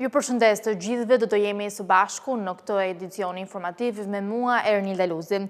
Ju përshëndes të gjithëve, do të jemi së bashku në këtë edicion informativ me mua Ernilda Luzi.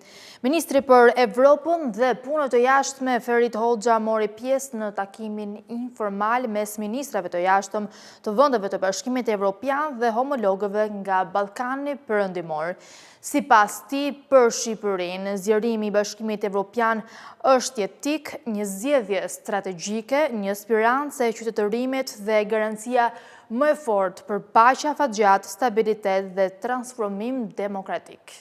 Ministri për Evropën dhe punët të jashtme Ferit Hoxha mori pjesë në takimin informal mes ministrave të jashtëm të vendeve të Bashkimit Evropian dhe homologëve nga Ballkani Perëndimor. Sipas tij, për Shqipërinë, zgjerimi i Bashkimit Evropian është jetik, një zgjedhje strategjike, një spirancë e qytetërimit dhe garancia më e fortë për paqe afatgjat, stabilitet dhe transformim demokratik.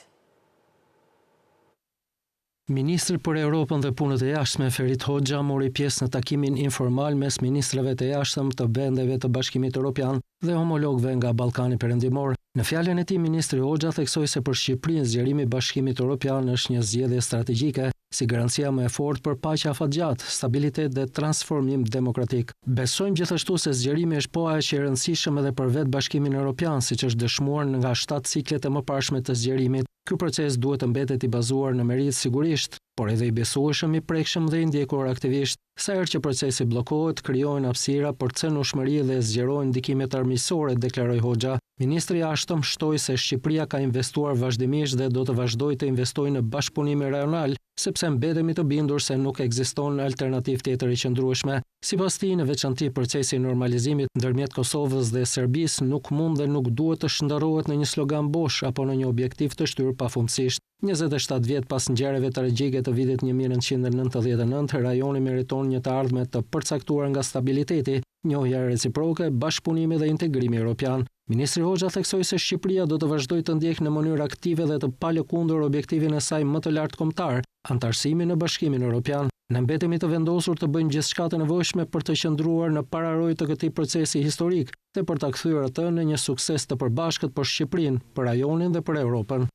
Ministri për Europën dhe punët e jashtme Ferit Hoxha mori pjesë në takimin informal mes ministrave të jashtëm të vendeve të Bashkimit Evropian dhe homologëve nga Ballkani Perëndimor. Në fjalën e tij, ministri Hoxha theksoi se për Shqipërinë zgjerimi i Bashkimit Evropian është një zgjedhje strategjike, si garancia më e fortë për paqe afatgjat, stabilitet dhe transformim demokratik. Besojmë gjithashtu se zgjerimi është po aq i rëndësishëm edhe për vetë Bashkimin Evropian, siç është dëshmuar nga 7 ciklet e mëparshme të zgjerimit. Ky proces duhet të mbetet i bazuar në meritë sigurisht, por edhe i besueshëm, i prekshëm dhe i ndjekur aktivisht. Sa herë që procesi bllokohet, krijohen hapësira për cënueshmëri dhe zgjerohen ndikimet armiqësore, deklaroi Hoxha. Ministri i jashtëm shtoi se Shqipëria ka investuar vazhdimisht dhe do të vazhdojë të investojë në bashkëpunim rajonal, sepse mbetemi të bindur se nuk ekziston alternativë tjetër e qëndrueshme. Sipas tij, në veçanti procesi i normalizimit ndërmjet Kosovës dhe Serbisë nuk mund dhe nuk duhet të shndërrohet në një slogan bosh apo në një objektiv të shtyr pafundësisht. 27 vjet pas ngjarjeve tragjike të vitit 1999, rajoni meriton një të ardhme të përcaktuar nga stabiliteti, njohja reciproke, bashkëpunimi dhe integrimi evropian. Ministri Hoxha theksoi se Shqipëria do të vazhdojë të ndjekë në mënyrë aktive dhe të palëkundur objektivin e saj më të lartë kombëtar, antarësimin në Bashkimin Evropian. Ne mbetemi të vendosur të bëjmë gjithçka të nevojshme për të qëndruar në pararojë të këtij procesi historik dhe për ta kthyer atë në një sukses të përbashkët për Shqipërinë, për rajonin dhe për Europën.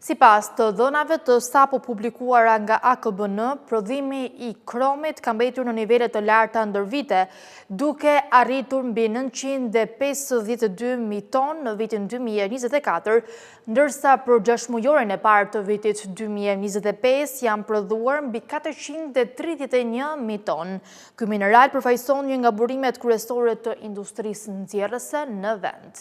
Sipas të dhënave të sapo publikuara nga AKBN, prodhimi i kromit ka mbetur në nivele të larta ndër vite, duke arritur mbi 952.000 ton në vitin 2024, ndërsa për 6 mujorin e parë të vitit 2025 janë prodhuar mbi 431.000 ton. Ky mineral përfaqëson një nga burimet kryesore të industrisë nxjerrëse në vend.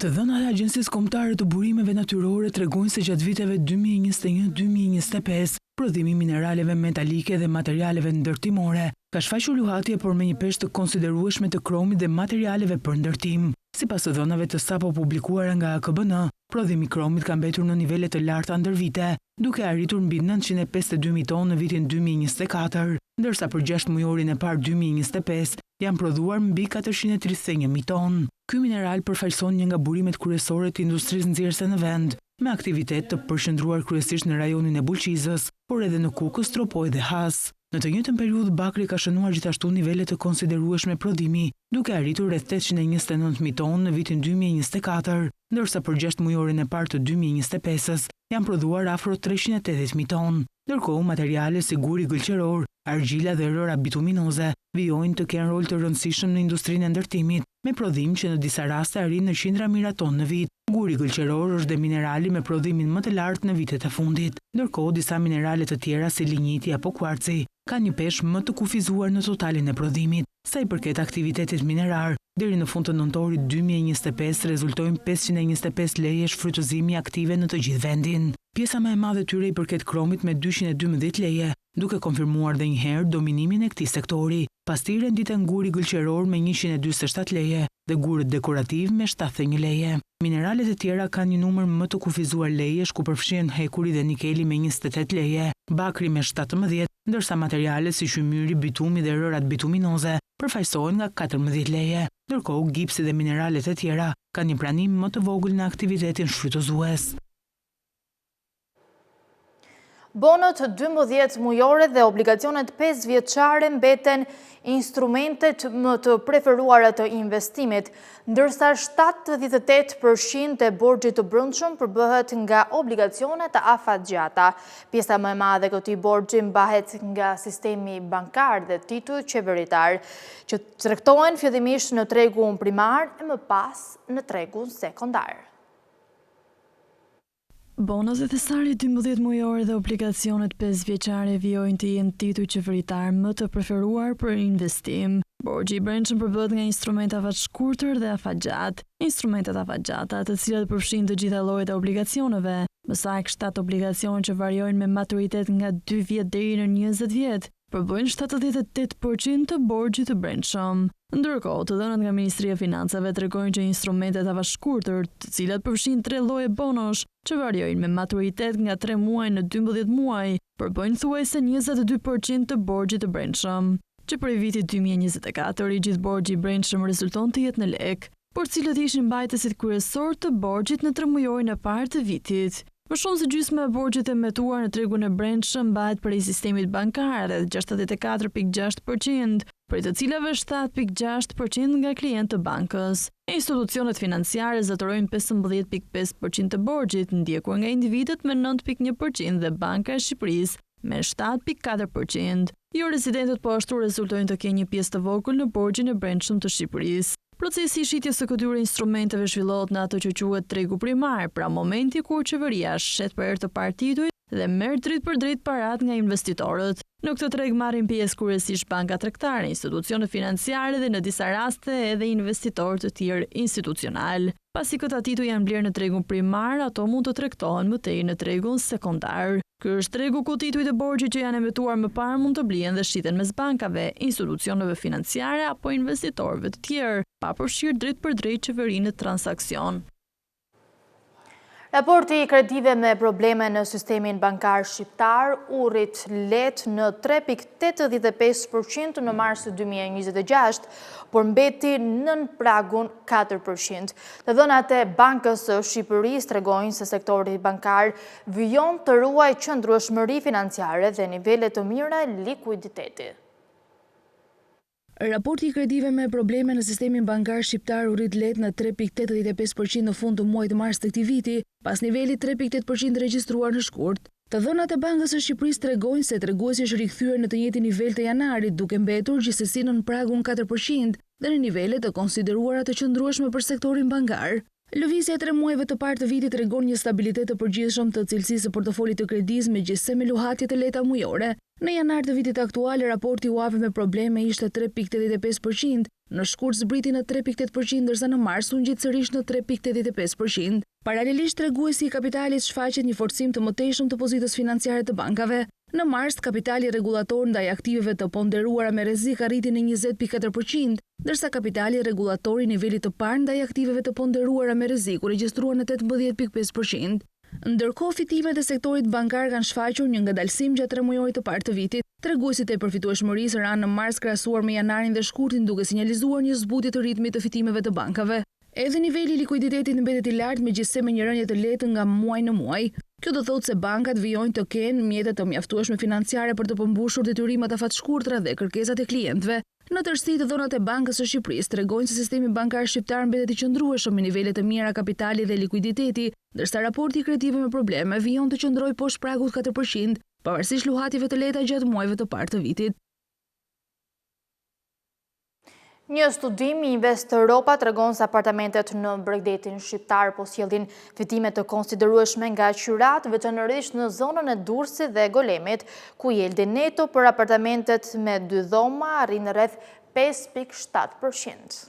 Të dhënat e Agjencisë Kombëtare të Burimeve Natyrore tregojnë se gjatë viteve 2021-2025, prodhimi i mineraleve metalike dhe materialeve ndërtimore ka shfaqur luhatje por me një peshë të konsiderueshme të kromit dhe materialeve për ndërtim. Sipas të dhënave të sapo publikuara nga AKBN, prodhimi i kromit ka mbetur në nivele të larta ndër vite, duke arritur mbi 952.000 ton në vitin 2024, ndërsa për 6 mujorin e parë 2025 janë prodhuar mbi 431.000 ton. Ky mineral përfaqëson një nga burimet kryesore të industrisë nxjerrëse në vend, me aktivitet të përqendruar kryesisht në rajonin e Bulqizës, por edhe në Kukës, Tropoj dhe Has. Në të njëjtën periudhë Bakri ka shënuar gjithashtu nivele të konsiderueshme prodhimi, duke arritur rreth 829.000 ton në vitin 2024, ndërsa për 6 mujorin e parë të 2025-s janë prodhuar afro 380.000 ton. Ndërkohë, materiale si guri gëlqeror, argjila dhe rëra bituminoze vijojnë të kenë rol të rëndësishëm në industrinë e ndërtimit, me prodhim që në disa raste arrin në qindra mijëra ton në vit. Guri gëlqeror është dhe minerali me prodhimin më të lartë në vitet e fundit. Ndërkohë, disa minerale të tjera si ligniti apo kuarci kanë një peshë më të kufizuar në totalin e prodhimit. Sa i përket aktivitetit minerar, deri në fund të nëntorit 2025 rezultojnë 525 lejesh frytëzimi aktive në të gjithë vendin. Pjesa më e madhe tyre i përket kromit me 212 leje, duke konfirmuar dhe njëherë dominimin e këtij sektori. Pas tij renditen guri gëlqeror me 147 leje dhe gurët dekorativ me 71 leje. Mineralet e tjera kanë një numër më të kufizuar lejesh ku përfshihen hekuri dhe nikeli me 28 leje, bakri me 17, ndërsa materiale si shymyri, bitumi dhe rërat bituminoze përfaqësohen nga 14 leje. Ndërkohë, gipsi dhe mineralet e tjera kanë një pranim më të vogël në aktivitetin shfrytëzues. Bonët 12 mujore dhe obligacionet 5 vjeçare mbeten instrumentet më të preferuara të investimit, ndërsa 78% e borxhit të brendshëm përbëhet nga obligacionet afatgjata. Pjesa më e madhe e këtij borxhi mbahet nga sistemi bankar dhe titujt qeveritar, që tregtohen fillimisht në tregun primar e më pas në tregun sekondar. Bonus e thesari 12 mujore dhe obligacionet 5 vjeçare vijojnë të jenë titull qeveritar më të preferuar për investim. Borxhi i brendshëm përbëhet nga instrumente afatshkurtër dhe afatgjat. Instrumentet afatgjata, të cilat përfshin të gjitha llojet e obligacioneve, më saktë 7 obligacione që variojnë me maturitet nga 2 vjet deri në 20 vjet, përbëjnë 78% të borxhit të brendshëm. Ndërkohë, të dhënat nga Ministria e Financave tregojnë që instrumentet afatshkurtër, të cilat përfshin 3 lloje bonosh, që variojnë me maturitet nga 3 muaj në 12 muaj, përbëjnë thuajse 22% të borxhit të brendshëm. Që për vitit 2024, i gjithë borxhi i brendshëm rezulton të jetë në lek, por cilët ishin mbajtësit kryesor të borxhit në 3 muajin e parë të vitit. Më shumë se gjysma e borxhit emetuar në tregun e brendshëm mbahet prej sistemit bankar dhe 64.6%, prej të cilave 7.6% nga klientë të bankës. Institucionet financiare zotërojnë 15.5% të borxhit, ndjekur nga individët me 9.1% dhe Banka e Shqipërisë me 7.4%. Jo rezidentët po ashtu rezultojnë të kenë një pjesë të vogël në borxhin e brendshëm të Shqipërisë. Procesi i shitjes së këtyre instrumenteve zhvillohet në atë që quhet tregu primar, pra momenti kur qeveria shet për herë të parë tituj dhe merr drejt për drejt parat nga investitorët. Në këtë treg marrin pjesë kryesisht banka tregtare, institucionet financiare dhe në disa raste edhe investitorë të tjerë institucional. Pasi këta tituj janë blerë në tregun primar, ato mund të tregtohen më tej në tregun sekondar. Ky është tregu ku titujt e borxhit që janë emetuar më parë mund të blihen dhe shiten mes bankave, institucioneve financiare apo investitorëve të tjerë, pa përfshirë drejt për drejt qeverinë në transakcion. Raporti i kredive me probleme në sistemin bankar shqiptar u rrit let në 3.85% në mars 2026, por mbeti nën pragun 4%. Të dhënat e Bankës së Shqipërisë tregojnë se sektori bankar vijon të ruaj qëndrueshmëri financiare dhe nivele të mira likuiditeti. Raporti i kredive me probleme në sistemin bankar shqiptar u rrit let në 3.85% në fund të muajit mars të këtij viti, pas nivelit 3.8% regjistruar në shkurt. Të dhënat e Bankës së Shqipërisë tregojnë se treguesi është rikthyer në të njëjtin nivel të janarit, duke mbetur gjithsesi nën pragun 4% dhe në nivele të konsideruara të qëndrueshme për sektorin bankar. Lëvizja e 3 muajve të parë të vitit tregon një stabilitet të përgjithshëm të cilësisë së portofolit të kredisë megjithëse me luhatje të lehta mujore. Në janar të vitit aktual, raporti u hapi me probleme ishte 3.85%, në shkurt zbriti në 3.8%, ndërsa në mars u ngjit sërish në 3.85%. Paralelisht, treguesi i kapitalit shfaqet një forcim të mëtejshëm të pozitës financiare të bankave. Në mars, kapitali rregullator ndaj aktiveve të ponderuara me rrezik arriti në 20.4%, ndërsa kapitali rregullator i nivelit të parë ndaj aktiveve të ponderuara me rrezik u regjistrua në 18.5%. Ndërkohë, fitimet e sektorit bankar kanë shfaqur një ngadalësim gjatë 3 muajit të parë të vitit. Treguesit e përfitueshmërisë ranë në mars krahasuar me janarin dhe shkurtin, duke sinjalizuar një zbutje të ritmit të fitimeve të bankave. Edhe niveli i likuiditetit mbetet i lartë megjithëse me një rënje të lehtë nga muaj në muaj. Kjo do thotë se bankat vijojnë të kenë mjete të mjaftueshme financiare për të përmbushur detyrimet afatshkurtra dhe kërkesat e klientëve. Në tërësi, të dhënat e Bankës së Shqipërisë tregojnë se sistemi bankar shqiptar mbetet i qëndrueshëm me nivele të mira kapitali dhe likuiditeti, ndërsa raporti i kredive me probleme vijon të qëndrojë poshtë pragut 4%, pavarësisht luhatjeve të lehta gjatë muajve të parë të vitit. Një studim i Invest Europa tregon se apartamentet në Bregdetin shqiptar po sjellin fitime të konsiderueshme nga qyrat, veçanërisht në zonën e Durrësit dhe Golemit, ku yieldi neto për apartamentet me 2 dhoma arrin rreth 5.7%.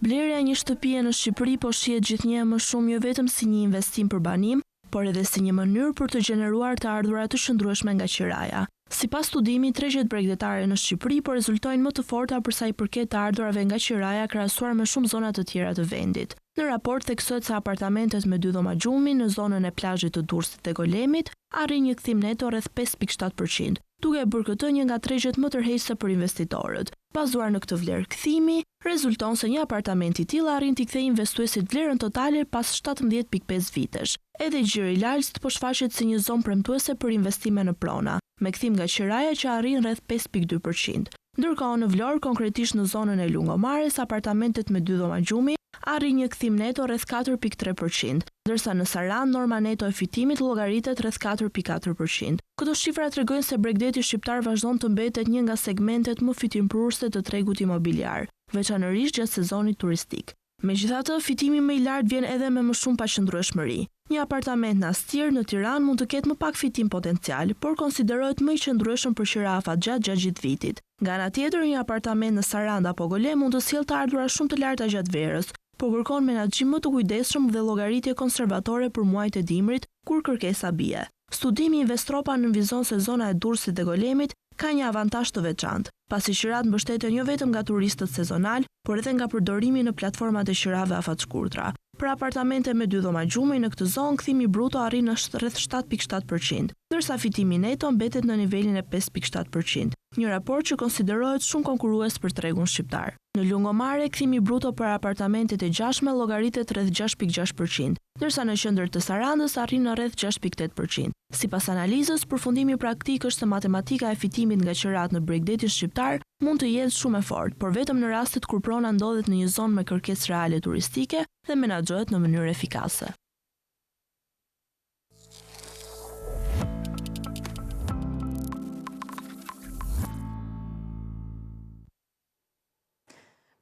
Blerja e një shtëpie në Shqipëri po shihet gjithnjë më shumë jo vetëm si një investim për banim, por edhe si një mënyrë për të gjeneruar të ardhurat të shëndrueshme nga qiraja. Sipas studimit, tregjet bregdetare në Shqipëri po rezultojnë më të forta për sa i përket të ardhurave nga qiraja krahasuar me shumë zona të tjera të vendit. Në raport theksohet se apartamentet me 2 dhoma gjumi në zonën e plazhit të Durrësit dhe Golemit arrin një kthim neto rreth 5.7%, duke e bërë këtë një nga tregjet më tërheqëse për investitorët. Bazuar në këtë vlerë kthimi, rezulton se një apartament i tillë arrin t'i kthejë investuesit vlerën totale pas 17.5 vitesh. Edhe gjiri i largët po shfaqet si një zonë premtuese për investime në prona, me kthim nga qiraja që arrin rreth 5.2%. Ndërkohë në Vlorë, konkretisht në zonën e Lungomares, apartamentet me 2 dhoma gjumi arrin një kthim neto rreth 4.3%, ndërsa në Saran norma neto e fitimit llogaritet rreth 4.4%. Këto shifra tregojnë se Bregdeti shqiptar vazhdon të mbetet një nga segmentet më fitimprurëse të tregut imobiliar, veçanërisht gjatë sezonit turistik. Megjithatë, fitimi më i lartë vjen edhe me më shumë paqëndrueshmëri. Një apartament në Astir në Tiranë mund të ketë më pak fitim potencial, por konsiderohet më i qëndrueshëm për qirafa gjatë gjithë vitit. Nga ana tjetër, një apartament në Saranda apo Gole mund të sjellë të ardhurat shumë të larta gjatë verës, por kërkon menaxhim më të kujdesshëm dhe llogaritje konservatore për muajt e dimrit kur kërkesa bie. Studimi Investropa nënvizon se zona e Durrësit dhe Golemit ka një avantazh të veçantë, pasi qirat mbështeten jo vetëm nga turistët sezonal, por edhe nga përdorimi në platformat e qirave afatshkurtra. Për apartamente me 2 dhoma gjumi në këtë zonë kthimi bruto arrin në rreth 7.7%, ndërsa fitimi neto mbetet në nivelin e 5.7%, një raport që konsiderohet shumë konkurrues për tregun shqiptar. Në lungomare, kthimi bruto për apartamentet e gjashme llogaritet rreth 6.6%, ndërsa në qendër të Sarandës arrin në rreth 6.8%. Sipas analizës, përfundimi praktik është se matematika e fitimit nga qirat në Bregdetin shqiptar mund të jetë shumë e fortë, por vetëm në rastet kur prona ndodhet në një zonë me kërkesë reale turistike dhe menaxhohet në mënyrë efikase.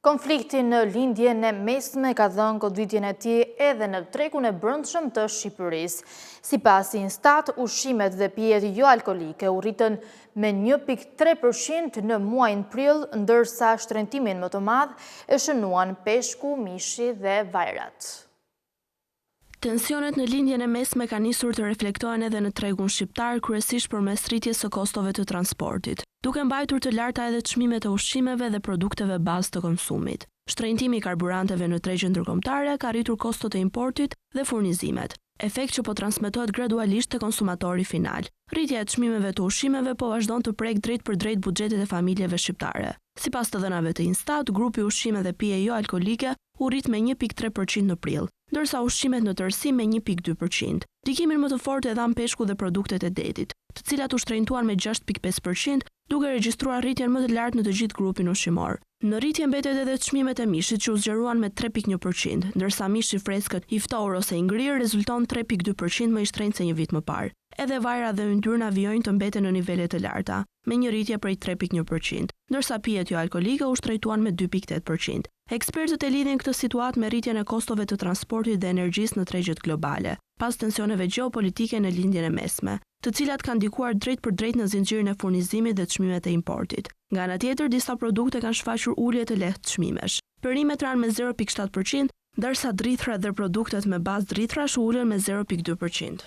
Konflikti në lindjen e mesme ka dhënë goditjen e tij edhe në tregun e brendshëm të Shqipërisë. Sipas Instat, ushqimet dhe pijet jo alkolike u rritën me 1.3% në muajin prill, ndërsa shtrëngimin më të madh e shënuan peshku, mishi dhe vajrat. Tensionet në lindjen e mesme ka nisur të reflektohen edhe në tregun shqiptar, kryesisht përmes rritjes së kostove të transportit, duke mbajtur të larta edhe çmimet e ushqimeve dhe produkteve bazë të konsumit. Shtrëngimi i karburanteve në tregjen ndërkombëtare ka rritur kostot e importit dhe furnizimet, efekt që po transmetohet gradualisht te konsumatori final. Rritja e çmimeve të ushqimeve po vazhdon të prek drejt për drejt buxhetet e familjeve shqiptare. Sipas të dhënave të Instat, grupi ushqime dhe pije jo alkolike u rrit me 1.3% në prill, ndërsa ushqimet në tërësi me 1.2%. Ndikimin më të fortë e dhan peshku dhe produktet e detit, të cilat u shtrenjtuan me 6.5%, duke regjistruar rritjen më të lartë në të gjithë grupin ushqimor. Në rritje mbetet edhe çmimet e mishit që u zgjeruan me 3.1%, ndërsa mishi freskët i ftohur ose i ngrirë rezulton 3.2% më i shtrenjtë se një vit më parë. Edhe vajra dhe yndyrna vijojnë të mbeten në nivele të larta, me një rritje prej 3.1%, ndërsa pijet jo alkolike u shtrejtuan me 2.8%. Ekspertët e lidhin këtë situatë me rritjen e kostove të transportit dhe energjisë në tregjet globale, pas tensioneve gjeopolitike në lindjen e mesme, të cilat kanë ndikuar drejt për drejt në zinxhirin e furnizimit dhe çmimet e importit. Nga ana tjetër, disa produkte kanë shfaqur ulje të lehtë çmimesh. Perimet ranë me 0.7%, ndërsa drithrat dhe produktet me bazë dritrash ulën me 0.2%.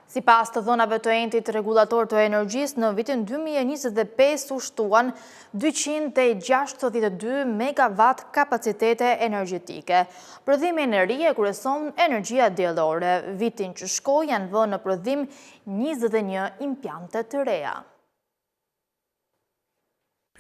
Sipas të dhënave të entit rregulator të energjisë, në vitin 2025 u shtuan 262 megawatt kapacitete energjetike. Prodhimi në ri e kryeson energjia diellore. Vitin që shkoi janë vënë në prodhim 21 impiante të reja.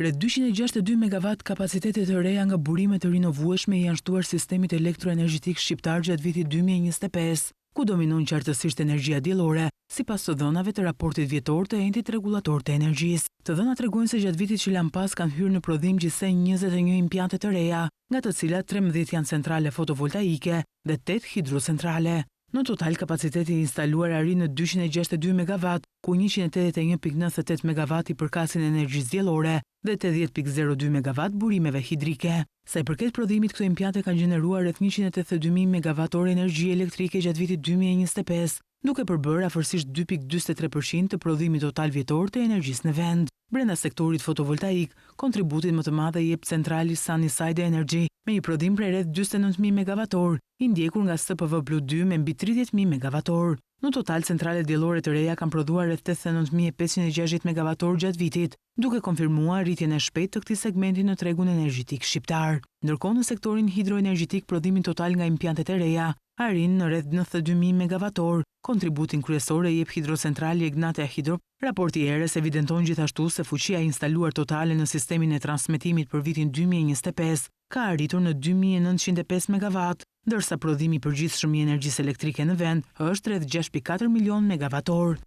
Rreth 262 megawatt kapacitete të reja nga burimet të rinovueshme janë shtuar sistemit elektroenergjetik shqiptar gjatë vitit 2025. Ku dominon qartësisht energjia diellore, sipas të dhënave të raportit vjetor të entit rregulator të energjisë. Të dhënat tregojnë se gjatë vitit që lan pas kanë hyrë në prodhim gjithsej 21 impiante të reja, nga të cilat 13 janë centrale fotovoltaike dhe 8 hidrocentrale. Në total, kapaciteti instaluar arrin në 262 MW, ku 181.98 MW i përkasin energjisë diellore dhe 80.02 MW burimeve hidrike. Sa i përket prodhimit, këto impiante kanë gjeneruar rreth 182.000 MWh energji elektrike gjatë vitit 2025, duke përbërë afërsisht 2.43% të prodhimit total vjetor të energjisë në vend. Brenda sektorit fotovoltaik, kontributin më të madh i jep centrali Sunnyside Energy me një prodhim prej rreth 49.000 MWh, i ndjekur nga SPV Blu 2 me mbi 30.000 MWh. Në total, centralet diellore të reja kanë prodhuar rreth 89.560 MWh gjatë vitit, duke konfirmuar rritjen e shpejtë të këtij segmenti në tregun energjetik shqiptar. Ndërkohë, në sektorin hidroenergjetik, prodhimi total nga impiantet e reja arrin në rreth 92.000 MWh. Kontributin kryesor e jep hidrocentrali Egnatia Hidro. Raporti i erës evidenton gjithashtu se fuqia instaluar totale në sistemin e transmetimit për vitin 2025 ka arritur në 2.905 MW, ndërsa prodhimi i përgjithshëm i energjisë elektrike në vend është rreth 6.4 milion MWh.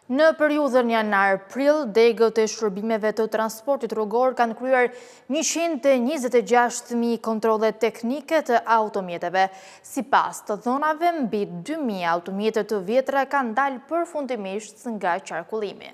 Në periudhën janar-prill, degët e shërbimeve të transportit rrugor kanë kryer 126.000 kontrolle teknike të automjeteve. Sipas të dhënave, mbi 2.000 automjete të vjetra kanë dalë përfundimisht nga qarkullimi.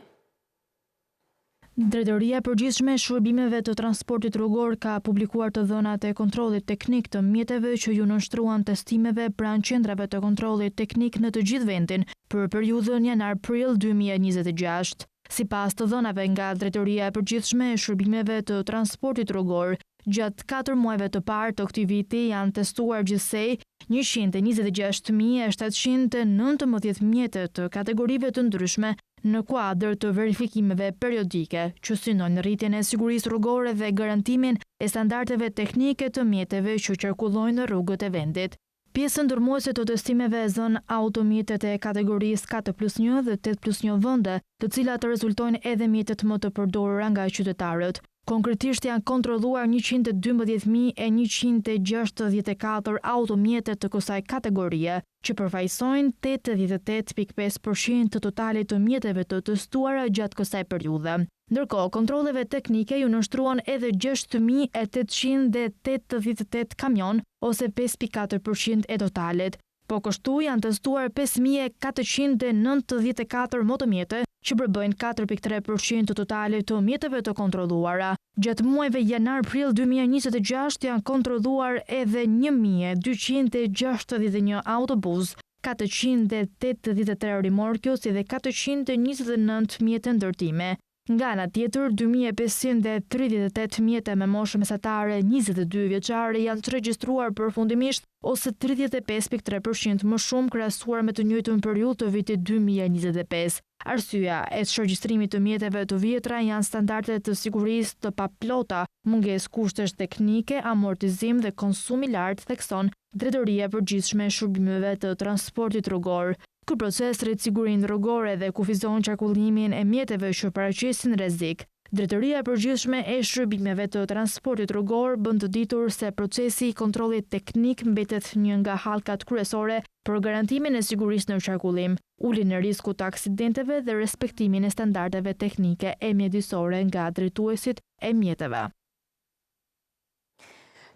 Drejtoria e Përgjithshme e Shërbimeve të Transportit Rrugor ka publikuar të dhënat e kontrollit teknik të mjeteve që ju nënshtruan testimeve pranë qendrave të kontrollit teknik në të gjithë vendin për periudhën janar-prill 2026. Sipas të dhënave nga Drejtoria e Përgjithshme e Shërbimeve të Transportit Rrugor, gjatë 4 muajve të parë të këtij viti janë testuar gjithsej 126.719 mjete të kategorive të ndryshme në kuadër të verifikimeve periodike, që synojnë rritjen e sigurisë rrugore dhe garantimin e standardeve teknike të mjeteve që qarkullojnë në rrugët e vendit. Pjesën ndërmuese të testimeve zën automjetet e kategorisë 4+1 dhe 8+1 vende, të cilat rezultojnë edhe mjetet më të përdorura nga qytetarët. Konkretisht janë kontrolluar 112.164 automjete të kësaj kategorie, që përfaqësojnë 88.5% të totalit të mjeteve të testuara gjatë kësaj periudhe. Ndërkohë, kontrolleve teknike ju nënshtruan edhe 6.888 kamion, ose 5.4% e totalit. Po kështu janë testuar 5.494 motomjete, që përbëjnë 4.3% të totalit të mjeteve të kontrolluara. Gjatë muajve janar-prill 2026 janë kontrolluar edhe 1.261 autobus, 483 remorkës dhe 429 mjete ndërtime. Nga ana tjetër, 2.538 mjete me moshë mesatare 22 vjeçare janë të regjistruar përfundimisht, ose 35.3% më shumë krahasuar me të njëjtën periudhë të vitit 2025. Arsyeja e shërgjistrimit të mjeteve të vjetra janë standardet të sigurisë të paplota, mungesë kushtesh teknike, amortizim dhe konsum i lartë, thekson Drejtoria e Përgjithshme e Shërbimeve të Transportit Rrugor. Ky proces rrit sigurinë rrugore dhe kufizon qarkullimin e mjeteve që paraqesin rrezik. Drejtoria e Përgjithshme e Shërbimeve të Transportit Rrugor bën të ditur se procesi i kontrollit teknik mbetet një nga hallkat kryesore për garantimin e sigurisë në qarkullim, uljen e riskut të aksidenteve dhe respektimin e standardeve teknike e mjedisore nga drejtuesit e mjeteve.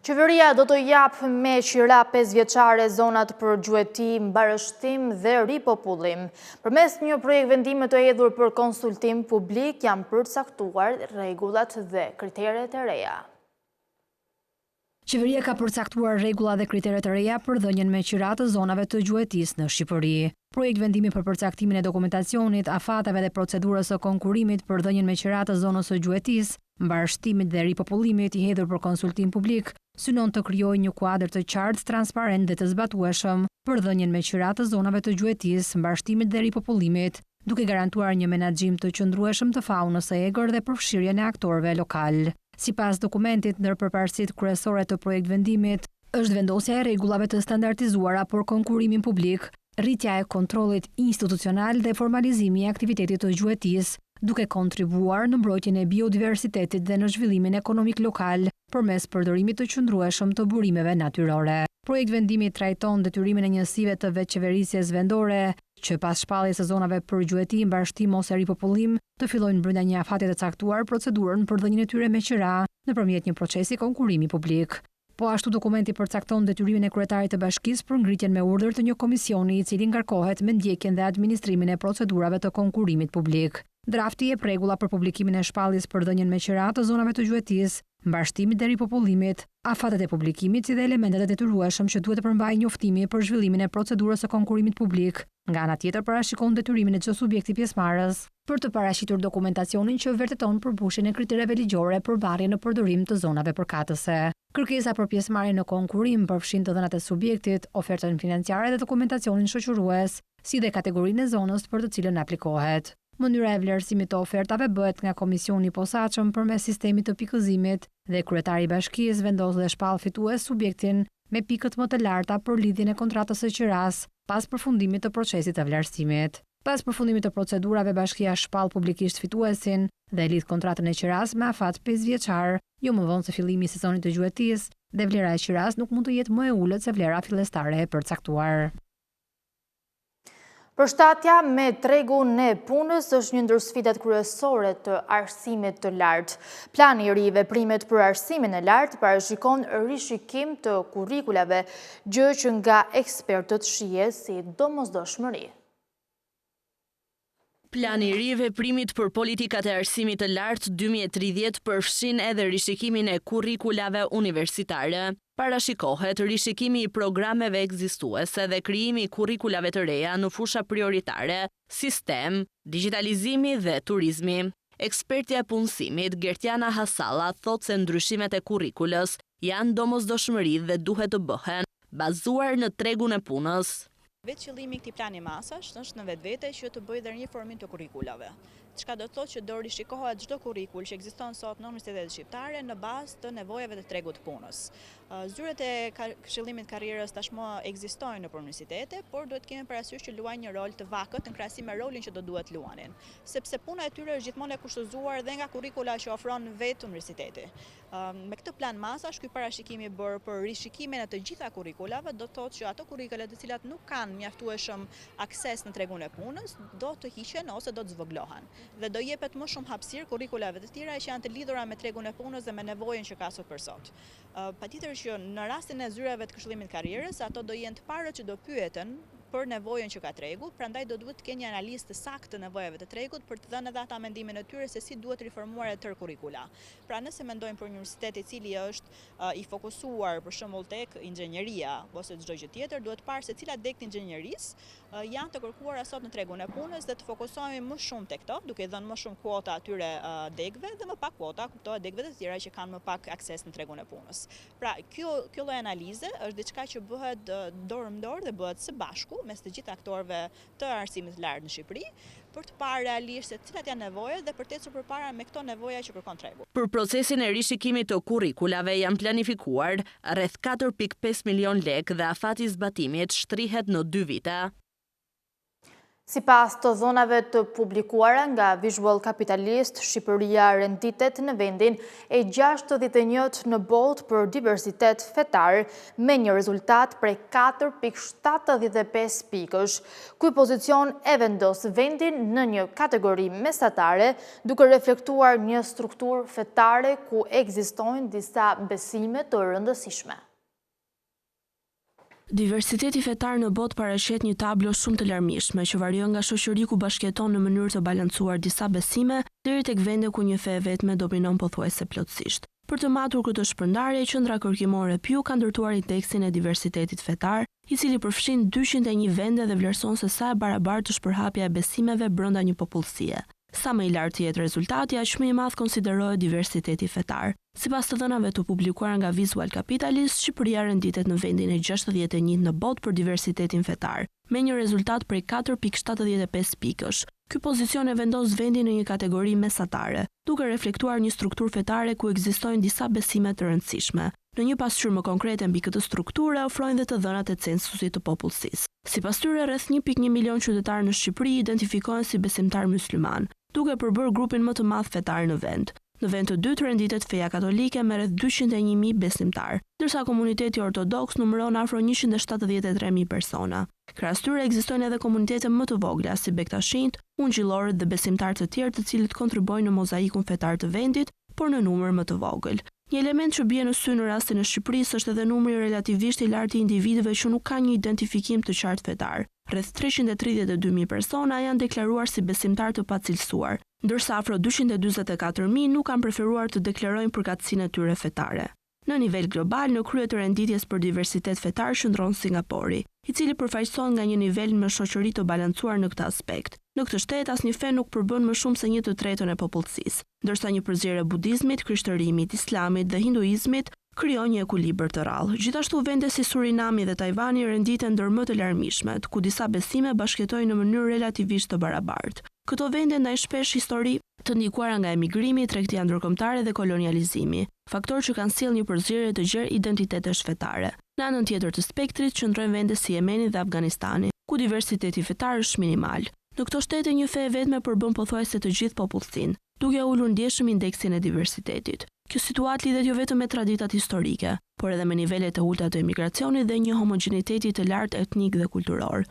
Qeveria do të japë me qira 5 vjeçare zonat për gjuetim, mbarështim dhe ripopullim. Përmes një projekt vendime të hedhur për konsultim publik janë përcaktuar rregullat dhe kriteret e reja. Qeveria ka përcaktuar rregulla dhe kriteret e reja për dhënien me qira të zonave të gjuetisë në Shqipëri. Projekt vendimi për përcaktimin e dokumentacionit, afateve dhe procedurës së konkurimit për dhënien me qira të zonës së gjuetisë, mbarështimit dhe ripopullimit i hedhur për konsultim publik, synon të krijojë një kuadër të qartë, transparent dhe të zbatueshëm për dhënien me qira të zonave të gjuetisë, mbarështimit dhe ripopullimit, duke garantuar një menaxhim të qëndrueshëm të faunës së egër dhe përfshirjen e aktorëve lokal. Sipas dokumentit, ndër përparësitë kryesore të projekt vendimit është vendosja e rregullave të standardizuara për konkurimin publik, rritja e kontrollit institucional dhe formalizimi i aktivitetit të gjuetisë, duke kontribuar në mbrojtjen e biodiversitetit dhe në zhvillimin ekonomik lokal përmes përdorimit të qëndrueshëm të burimeve natyrore. Projekt vendimi trajton detyrimin e njësive të veçqeverisjes vendore që pas shpalljes së zonave për gjueti, mbarështim ose ripopullim të fillojnë brenda një afati të caktuar procedurën për dhënien e tyre me qira nëpërmjet një procesi konkurimi publik. Po ashtu dokumenti përcakton detyrimin e kryetarit të bashkisë për ngritjen me urdhër të një komisioni i cili ngarkohet me ndjekjen dhe administrimin e procedurave të konkurimit publik. Drafti jep rregulla për publikimin e shpalljes për dhënien me qira të zonave të gjuetisë, mbarështimit dhe ripopullimit, afatet e publikimit si dhe elementet e detyrueshëm që duhet të përmbajë njoftimi për zhvillimin e procedurës së konkurimit publik. Nga ana tjetër parashikon detyrimin e çdo subjekti pjesëmarrës për të paraqitur dokumentacionin që vërteton përmbushjen e kritereve ligjore për marrjen në përdorim të zonave përkatëse. Kërkesa për pjesëmarrje në konkurim përfshin të dhënat e subjektit, ofertën financiare dhe dokumentacionin shoqërues, si dhe kategorinë e zonës për të cilën aplikohet. Mënyra e vlerësimit të ofertave bëhet nga komisioni i posaçëm përmes sistemit të pikëzimit dhe kryetari i bashkisë vendos dhe shpall fitues subjektin me pikët më të larta për lidhjen e kontratës së qiras pas përfundimit të procesit të vlerësimit. Pas përfundimit të procedurave, bashkia shpall publikisht fituesin dhe lidh kontratën e qiras me afat 5 vjeçar, jo më vonë se fillimi i sezonit të gjuetisë, dhe vlera e qiras nuk mund të jetë më e ulët se vlera fillestare e përcaktuar. Përshtatja me tregun e punës është një ndër sfidat kryesore të arsimit të lartë. Plani i ri i veprimit për arsimin e lartë parashikon rishikim të kurrikulave, gjë që nga ekspertët shihet si domosdoshmëri. Plani i ri i veprimit për politikat e arsimit të lartë 2030 përfshin edhe rishikimin e kurrikulave universitare. Parashikohet rishikimi i programeve ekzistuese dhe krijimi i kurrikulave të reja në fusha prioritare, si STEM, digitalizimi dhe turizmi. Ekspertja e punësimit Gertjana Hasalla thot se ndryshimet e kurrikulës janë domosdoshmëri dhe duhet të bëhen bazuar në tregun e punës. Vetë qëllimi i këtij plani masash është në vetvete që të bëjë dhe një reformim të kurrikulave. Çka do të thotë që do rishikohet çdo kurrikul që ekziston sot në universitetet shqiptare në bazë të nevojave të tregut punës. Zyret e këshillimit karrierës tashmë ekzistojnë në universitete, por duhet kemi parasysh që luajnë një rol të vakët në krahasim me rolin që do duhet luanin, sepse puna e tyre është gjithmonë e kushtozuar dhe nga kurrikula që ofron vetë universiteti. Me këtë plan masash, ky parashikimi bërë për rishikimin e të gjitha kurrikulave do të thotë që ato kurrikula të cilat nuk kanë mjaftueshëm akses në tregun e punës do të hiqen ose do të zvoglohen dhe do jepet më shumë hapësirë kurrikulave të tjera që janë të lidhura me tregun e punës dhe me nevojën që ka sot për sot. Patjetër që në rastin e zyrave të këshillimit karrierës, ato do jenë të parët që do pyeten për nevojën që ka tregu, prandaj do duhet të kenë një analizë të saktë të nevojave të tregut për të dhënë edhe ata mendimin e tyre se si duhet riformuar e tërë kurrikula. Pra nëse mendojmë për një universitet i cili është i fokusuar për shembull tek inxhinieria ose çdo gjë tjetër, duhet parë se cilat degë të inxhinierisë janë të kërkuara sot në tregun e punës dhe të fokusohemi më shumë tek to, duke dhënë më shumë kuota atyre degëve dhe më pak kuota kuptohet degëve të tjera që kanë më pak akses në tregun e punës. Pra kjo lloj analize është diçka që bëhet dorë në dorë dhe bëhet së bashku mes të gjithë aktorëve të arsimit të lartë në Shqipëri, për të parë realisht se cilat janë nevojat dhe për të ecur përpara me këto nevoja që kërkon tregu. Për procesin e rishikimit të kurrikulave janë planifikuar rreth 4.5 milion lekë dhe afati i zbatimit shtrihet në 2 vite. Sipas të dhënave të publikuara nga Visual Capitalist, Shqipëria renditet në vendin e 61 në botë për diversitet fetar, me një rezultat prej 4.75 pikësh. Ky pozicion e vendos vendin në një kategori mesatare, duke reflektuar një strukturë fetare ku ekzistojnë disa besime të rëndësishme. Diversiteti fetar në botë paraqet një tablo shumë të larmishme që varion nga shoqëri ku bashkëton në mënyrë të balancuar disa besime deri tek vende ku një fe e vetme dominon pothuajse plotësisht. Për të matur këtë shpërndarje, Qendra Kërkimore Pew ka ndërtuar indeksin e diversitetit fetar, i cili përfshin 201 vende dhe vlerëson se sa e barabartë është përhapja e besimeve brenda një popullsie. Sa më i lartë jetë rezultati, aq më i madh konsiderohet diversiteti fetar. Sipas të dhënave të publikuara nga Visual Capitalist, Shqipëria renditet në vendin e 61 në botë për diversitetin fetar, me një rezultat prej 4.75 pikësh. Ky pozicion e vendos vendin në një kategori mesatare, duke reflektuar një strukturë fetare ku ekzistojnë disa besime të rëndësishme. Në një pasqyrë më konkrete mbi këtë strukturë ofrojnë dhe të dhënat e censusit të popullsisë. Sipas tyre, rreth 1.1 milion qytetarë në Shqipëri identifikohen si besimtar mysliman, duke përbërë grupin më të madh fetar në vend. Në vend të dytë renditet feja katolike me rreth 201.000 besimtar, ndërsa komuniteti ortodoks numëron afro 173.000 persona. Krahas tyre ekzistojnë edhe komunitete më të vogla si bektashinjt, ungjillorët dhe besimtarë të tjerë të cilët kontribuojnë në mozaikun fetar të vendit, por në numër më të vogël. Një element që bie në sy në rastin e Shqipërisë është edhe numri relativisht i lartë i individëve që nuk kanë një identifikim të qartë fetar. Rreth 332.000 persona janë deklaruar si besimtar të pacilësuar, ndërsa afro 244.000 nuk kanë preferuar të deklarojnë përkatësinë e tyre fetare. Në nivel global, në krye të renditjes për diversitet fetar shndron Singapori, i cili përfaqëson nga një nivel me shoqëri të balancuar në këtë aspekt. Në këtë shtet asnjë fe nuk përbën më shumë se 1/3 e popullsisë, ndërsa një përzierje e budizmit, krishterimit, islamit dhe hinduizmit krijon një ekuilibër të rrallë. Gjithashtu vende si Surinami dhe Tajvani renditen ndër më të larmishmet, ku disa besime bashkëtojnë në mënyrë relativisht të barabartë. Këto vende ndajnë shpesh histori të ndikuara nga emigrimi, tregtia ndërkombëtare dhe kolonializimi, faktorë që kanë sjellë një përzierje të gjerë identitetesh fetare. Në anën tjetër të spektrit qëndrojnë vende si Jemeni dhe Afganistani, ku diversiteti fetar është minimal. Në këto shtete një fe e vetme përbën pothuajse të gjithë popullsinë, duke ulur ndjeshëm indeksin e diversitetit. Kjo situatë lidhet jo vetëm me traditat historike, por edhe me nivele të ulta të emigracionit dhe një homogjiniteti të lartë etnik dhe kulturor.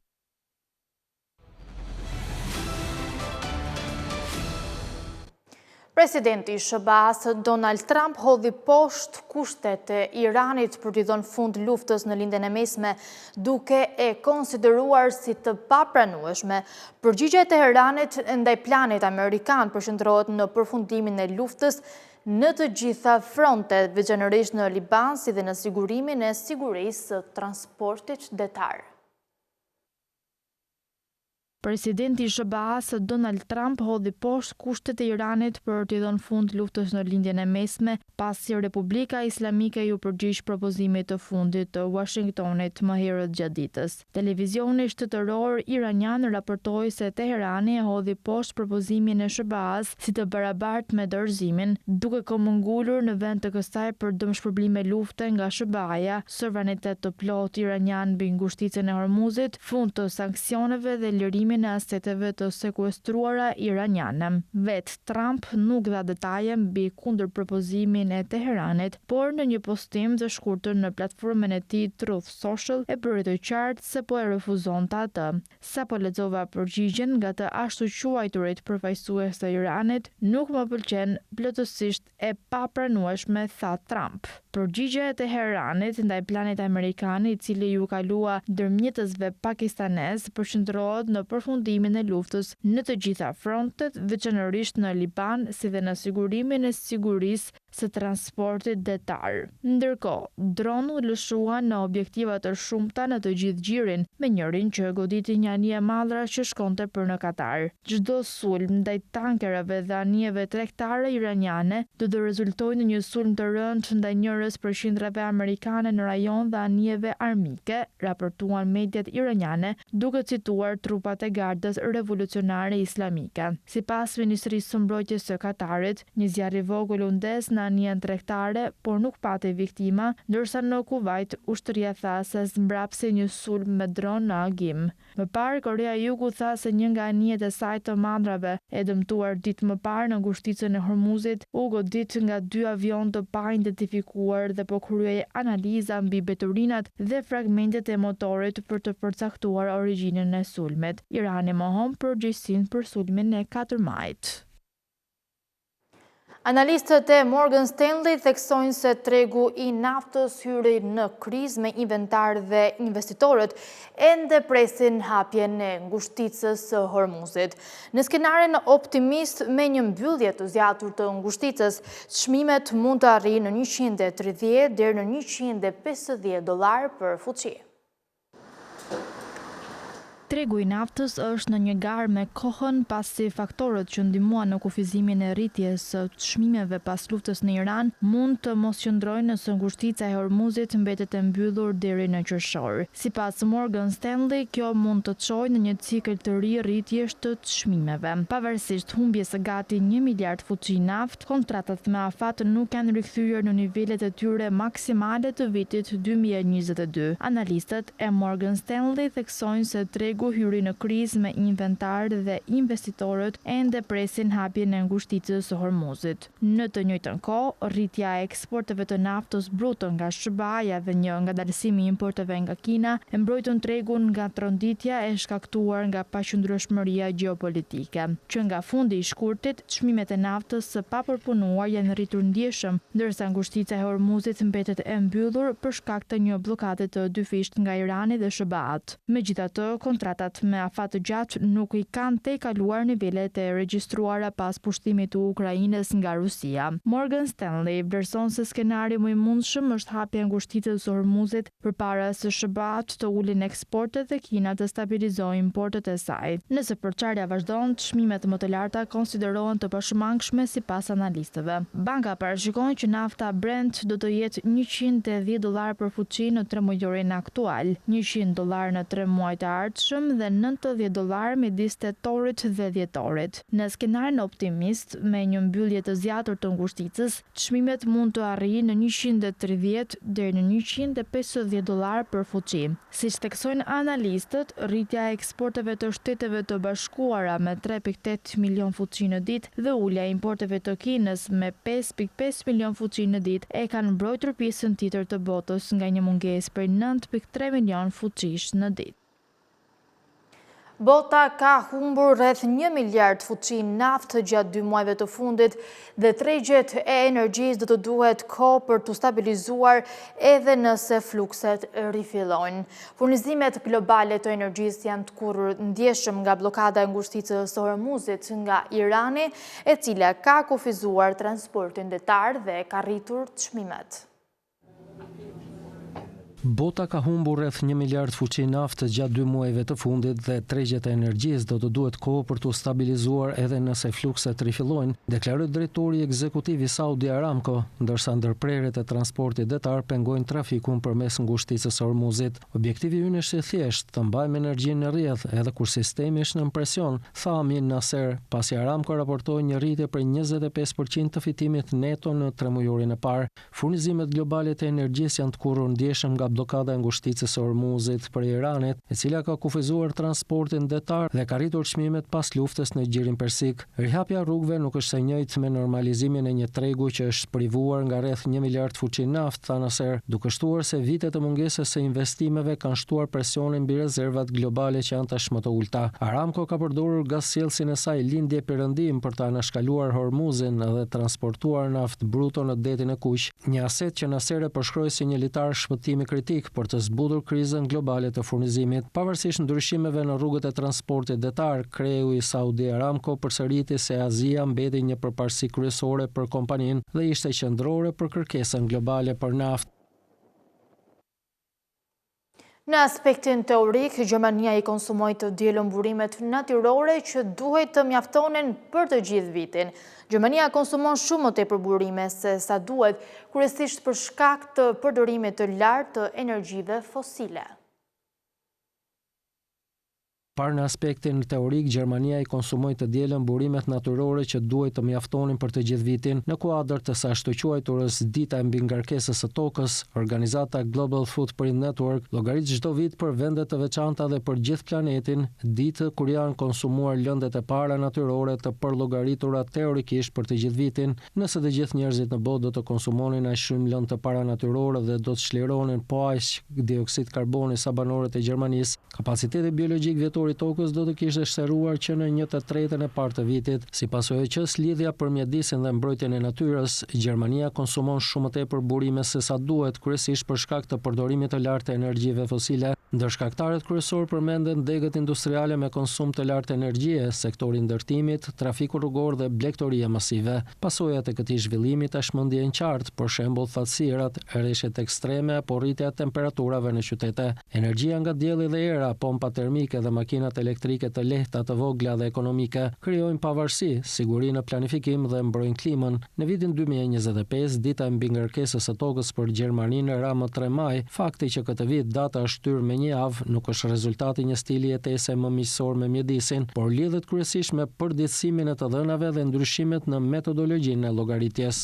Presidenti SBA-s Donald Trump hodhi poshtë kushtet e Iranit për t'i dhënë fund luftës në lindjen e mesme, duke e konsideruar si të papranueshme. Përgjigjja e Teheranit ndaj planit amerikan përqendrohet në përfundimin e luftës në të gjitha frontet, veçanërisht në Liban, si dhe në sigurimin e sigurisë së transportit detar. Presidenti i SBA-s Donald Trump hodhi poshtë kushtet e Iranit për t'i dhënë fund luftës në lindjen e mesme, pasi Republika Islamike ju përgjigj propozimit të fundit të Washingtonit më herët gjatë ditës. Televizioni shtetëror iranian raportoi se Teherani e hodhi poshtë propozimin e SBA-s si të barabartë me dorëzimin, duke komungullur në vend të kësaj për dëmshpërblime lufte nga SBA-ja, suverenitet të plotë iranian mbi ngushticën e Hormuzit, fund të sanksioneve dhe lirimin e aseteve të sekuestruara iraniane. Vet Trump nuk dha detaje mbi kundër propozimin e Teheranit, por në një postim të shkurtër në platformën e tij Truth Social e bëri të qartë se po e refuzonte atë. Sa po lexova përgjigjen nga të ashtu quajturit përfaqësues të Iranit, nuk më pëlqen, plotësisht e papranueshme, tha Trump. Përgjigjja e Teheranit ndaj planit amerikan, i cili ju kalua ndërmjetësve pakistanez, përqendrohet në përfundimin e luftës në të gjitha frontet, veçanërisht në Liban, si dhe në sigurimin e sigurisë së transportit detar. Ndërkohë, dronu lëshua në objektiva të shumta në të gjithë gjirin, me njërin që goditi një anije madhra që shkonte për në Katar. Çdo sulm ndaj tankerave dhe anijeve tregtare iraniane do të rezultojë në një sulm të rëndë ndaj njërës përqindrave amerikane në rajon dhe anijeve armike, raportuan mediat iraniane, duke cituar trupat e gardës revolucionare islamike. Sipas Ministrisë së Mbrojtjes së Katarit, një zjarr i vogël u ndes në anijen tregtare, por nuk pati viktima, ndërsa në Kuvajt ushtria tha se zmbrapsi një sulm me dron në agim. Më parë, Korea e Jugut tha se një nga anijet e saj të mandrave e dëmtuar ditë më parë në ngushticën e Hormuzit u godit nga 2 avion të pa identifikuar dhe po kryej analiza mbi veturinat dhe fragmentet e motorit për të përcaktuar origjinën e sulmit. Irani mohon përgjegjësinë për sulmin e 4 majit. Analistët e Morgan Stanley theksojnë se tregu i naftës hyri në krizë me inventar dhe investitorët ende presin hapjen e ngushticës së Hormuzit. Në skenarin optimist me një mbyllje të zgjatur të ngushticës, çmimet mund të arrijnë në $130 deri në $150 për fuqi. Tregu i naftës është në një garë me kohën pasi faktorët që ndihmuan në kufizimin e rritjes së çmimeve pas luftës në Iran mund të mos qëndrojnë nëse ngushtica e Hormuzit mbetet e mbyllur deri në qershor. Sipas Morgan Stanley, kjo mund të çojë në një cikël të ri rritjesh të çmimeve. Pavarësisht humbjes së gati 1 miliard fuqi naft, kontratat me afat nuk kanë rikthyer në nivelet e tyre maksimale të vitit 2022. Analistët e Morgan Stanley theksojnë se tregu hyri në krizë me inventar dhe investitorët ende presin hapjen e ngushticës së Hormuzit. Në të njëjtën kohë, rritja e eksporteve të naftës bruto nga SBA-ja dhe një ngadalësimi i importeve nga Kina e mbrojtën tregun nga tronditja e shkaktuar nga paqëndrueshmëria gjeopolitike. Që nga fundi i shkurtit, çmimet e naftës së papërpunuar janë rritur ndjeshëm, ndërsa ngushtica e Hormuzit mbetet e mbyllur për shkak të një bllokade të dyfisht nga Irani dhe SBA-t. Megjithatë, kontratat me afat të gjatë nuk i kanë tejkaluar nivelet e regjistruara pas pushtimit të Ukrainës nga Rusia. Morgan Stanley vlerëson se skenari më i mundshëm është hapja e ngushticës së Hormuzit përpara se SBA-t të ulin eksportet dhe Kina të stabilizojë importet e saj. Nëse përçarja vazhdon, çmimet më të larta konsiderohen të pashmangshme sipas analistëve. Banka parashikon që nafta Brent do të jetë $110 për fuqi në 3 muajorin aktual, $100 në 3 muajt e ardhshëm dhe $90 midis tetorit dhe dhjetorit. Në skenarin optimist, me një mbyllje të zgjatur të ngushticës, çmimet mund të arrijnë në $130 deri në $150 për fuqi. Siç theksojnë analistët, rritja e eksporteve të Shteteve të Bashkuara me 3.8 milion fuqi në ditë dhe ulja e importeve të Kinës me 5.5 milion fuqi në ditë e kanë mbrojtur pjesën tjetër të botës nga një mungesë prej 9.3 milion fuqish në ditë. Bota ka humbur rreth 1 miliard fuqi naftë gjatë 2 muajve të fundit dhe tregjet e energjisë do të duhet kohë për të stabilizuar edhe nëse flukset rifillojnë. Furnizimet globale të energjisë janë të kurrë ndjeshëm nga bllokada e ngushticës së Hormuzit nga Irani, e cila ka kufizuar transportin detar dhe ka rritur çmimet. Bota ka humbur rreth 1 miliard fuqi naftë gjatë 2 muajve të fundit dhe tregjet e energjisë do të duhet kohë për të stabilizuar edhe nëse flukset rifillojnë, deklaroi drejtori ekzekutiv i Saudi Aramco, ndërsa ndërprerjet e transportit detar pengojnë trafikun përmes ngushticës së Hormuzit. Objektivi ynë është i thjeshtë, të mbajmë energjinë në rrjedh edhe kur sistemi është nën presion, tha Amin Nasser, pasi Aramco raportoi një rritje për 25% të fitimit neto në 3 mujorin e parë. Furnizimet globale të energjisë janë të kurrë ndjeshëm nga bllokada e ngushticës së Hormuzit për Iranit, e cila ka kufizuar transportin detar dhe ka rritur çmimet pas luftës në Gjirin Persik. Rihapja rrugëve nuk është së njëjtë me normalizimin e një tregu që është privuar nga rreth 1 miliard fuqi naftë, tha Nasser, duke shtuar se vitet e mungesës së investimeve kanë shtuar presionin mbi rezervat globale që janë tashmë të ulta. Aramco ka përdorur gassjellsin e saj lindje perëndim për ta anashkaluar Hormuzin dhe transportuar naftë bruto në detin e Kuq, një aset që Nasser e përshkroi si një litar shpëtimi kritik për të zbutur krizën globale të furnizimit. Pavarësisht ndryshimeve në rrugët e transportit detar, kreu i Saudi Aramco përsëriti se Azia mbeti një përparësi kryesore për kompaninë dhe ishte qendrore për kërkesën globale për naftë. Në aspektin teorik, Gjermania i konsumoi të dielën burimet natyrore që duhet të mjaftonin për të gjithë vitin. Gjermania konsumon shumë më tepër burime se sa duhet, kryesisht për shkak të përdorimit të lartë të energjive fosile. Parë në aspektin teorik, Gjermania i konsumoi të dielën burimet natyrore që duhet të mjaftonin për të gjithë vitin. Në kuadër të së ashtuquajturës Dita e mbi ngarkesës së tokës, organizata Global Footprint Network llogarit çdo vit për vende të veçanta dhe për gjithë planetin, ditë kur janë konsumuar lëndet e para natyrore të përllogaritura teorikisht për të gjithë vitin. Nëse të gjithë njerëzit në botë do të konsumonin aq shumë lëndë të para natyrore dhe do të çlironin po aq dioksid karboni sa banorët e Gjermanisë, kapaciteti biologjik vjetor i tokës do të kishte shtëruar që në 1/3 e parë të vitit. Si pasojë që lidhja për mjedisin dhe mbrojtjen e natyrës, Gjermania konsumon shumë më tepër burime se sa duhet, kryesisht për shkak të përdorimit të lartë të energjive fosile. Ndër shkaktarët kryesor përmenden degët industriale me konsum të lartë energjie, sektori i ndërtimit, trafiku rrugor dhe blegtoria masive. Pasojat e këtij zhvillimi tashmë ndjehen qartë, për shembull thatësirat, rreshtet ekstreme apo rritja e temperaturave në qytete. Energjia nga dielli dhe era, pompa termike dhe makinat elektrike të lehta, të vogla dhe ekonomike krijojnë pavarësi, siguri në planifikim dhe mbrojnë klimën. Në vitin 2025, dita e mbi ngarkesës së tokës për Gjermaninë ra më 3 maj. Fakti që këtë vit data është shtyr me një javë nuk është rezultati një stili jetese më miqësor me mjedisin, por lidhet kryesisht me përditësimin e të dhënave dhe ndryshimet në metodologjinë e llogaritjes.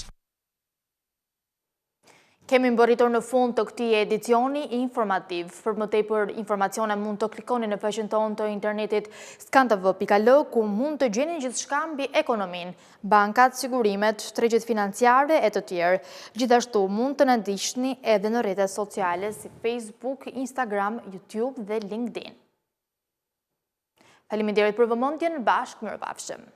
Kemi mbërritur në fund të këtij edicioni informativ. Për më tepër informacione mund të klikoni në faqen tonë të internetit skantv.al, ku mund të gjeni gjithçka mbi ekonominë, bankat, sigurimet, tregjet financiare e të tjerë. Gjithashtu mund të na ndiqni edhe në rrjetet sociale si Facebook, Instagram, YouTube dhe LinkedIn. Faleminderit për vëmendjen, bashkë mirëpafshim.